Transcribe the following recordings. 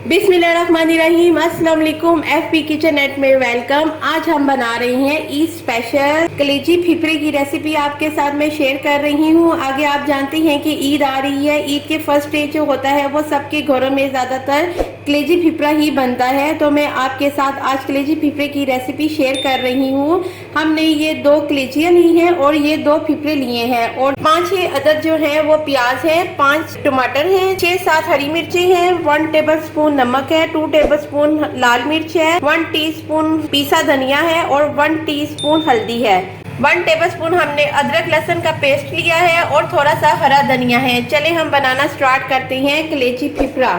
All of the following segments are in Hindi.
बिस्मिल्लाहिर्रहमानिर्रहीम, अस्सलाम वालेकुम। एफपी किचन नेट में वेलकम। आज हम बना रहे हैं ईद स्पेशल कलेजी फिफरे की रेसिपी आपके साथ मैं शेयर कर रही हूँ। आगे आप जानते हैं कि ईद आ रही है। ईद के फर्स्ट डे जो होता है वो सबके घरों में ज़्यादातर कलेजी फिफरा ही बनता है। तो मैं आपके साथ आज कलेजी फिफरे की रेसिपी शेयर कर रही हूँ। हमने ये 2 कलेजियाँ ली हैं और ये 2 फिफरे लिए हैं और 5-6 अदद जो है वो प्याज है, 5 टमाटर हैं, 6-7 हरी मिर्ची हैं, 1 टेबलस्पून नमक है, 2 टेबलस्पून लाल मिर्च है, 1 टीस्पून पिसा धनिया है और 1 टीस्पून हल्दी है। 1 टेबलस्पून हमने अदरक लहसुन का पेस्ट लिया है और थोड़ा सा हरा धनिया है। चले हम बनाना स्टार्ट करते हैं कलेजी फिफरा।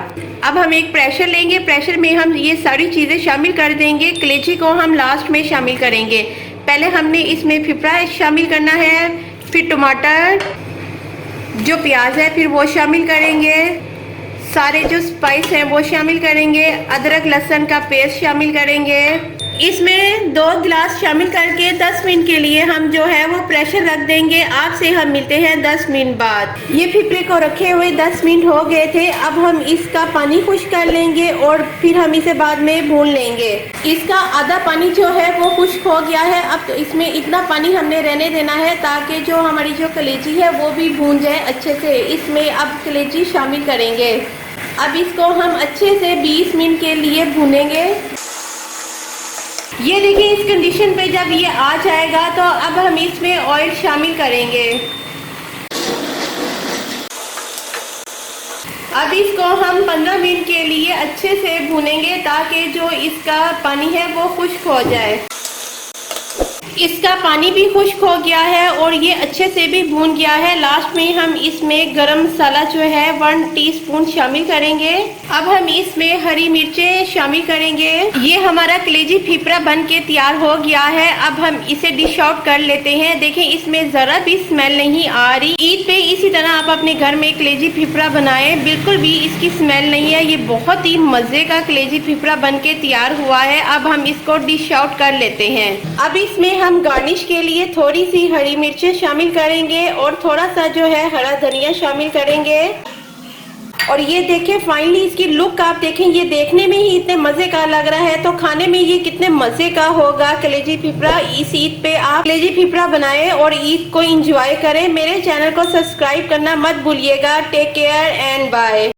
अब हम एक प्रेशर लेंगे। प्रेशर में हम ये सारी चीज़ें शामिल कर देंगे। कलेजी को हम लास्ट में शामिल करेंगे। पहले हमने इसमें फिफरा शामिल करना है, फिर टमाटर, जो प्याज है फिर वो शामिल करेंगे, सारे जो स्पाइस हैं वो शामिल करेंगे, अदरक लहसुन का पेस्ट शामिल करेंगे। इसमें 2 गिलास शामिल करके 10 मिनट के लिए हम जो है वो प्रेशर रख देंगे। आपसे हम मिलते हैं 10 मिनट बाद। ये फिफरे को रखे हुए 10 मिनट हो गए थे। अब हम इसका पानी खुश्क कर लेंगे और फिर हम इसे बाद में भून लेंगे। इसका आधा पानी जो है वो खुश्क हो गया है। अब तो इसमें इतना पानी हमने रहने देना है ताकि जो हमारी जो कलेजी है वो भी भून जाए अच्छे से। इसमें अब कलेजी शामिल करेंगे। अब इसको हम अच्छे से 20 मिनट के लिए भूनेंगे। ये देखिए, इस कंडीशन पे जब ये आ जाएगा तो अब हम इसमें ऑयल शामिल करेंगे। अब इसको हम 15 मिनट के लिए अच्छे से भूनेंगे ताकि जो इसका पानी है वो खुश्क हो जाए। इसका पानी भी खुश्क हो गया है और ये अच्छे से भी भून गया है। लास्ट में हम इसमें गरम मसाला जो है 1 टीस्पून शामिल करेंगे। अब हम इसमें हरी मिर्चें शामिल करेंगे। ये हमारा कलेजी फिफरा बन के तैयार हो गया है। अब हम इसे डिश आउट कर लेते हैं। देखें, इसमें ज़रा भी स्मेल नहीं आ रही। ईद पे इसी तरह आप अपने घर में कलेजी फिफरा बनाएं, बिल्कुल भी इसकी स्मेल नहीं है। ये बहुत ही मज़े का कलेजी फिफरा बन के तैयार हुआ है। अब हम इसको डिश आउट कर लेते हैं। अब इसमें हम गार्निश के लिए थोड़ी सी हरी मिर्चें शामिल करेंगे और थोड़ा सा जो है हरा धनिया शामिल करेंगे। और ये देखें, फाइनली इसकी लुक आप देखें, ये देखने में ही इतने मजे का लग रहा है तो खाने में ये कितने मजे का होगा कलेजी फिफरा। इस ईद पे आप कलेजी फिफरा बनाएं और ईद को एंजॉय करें। मेरे चैनल को सब्सक्राइब करना मत भूलिएगा। Take care and bye.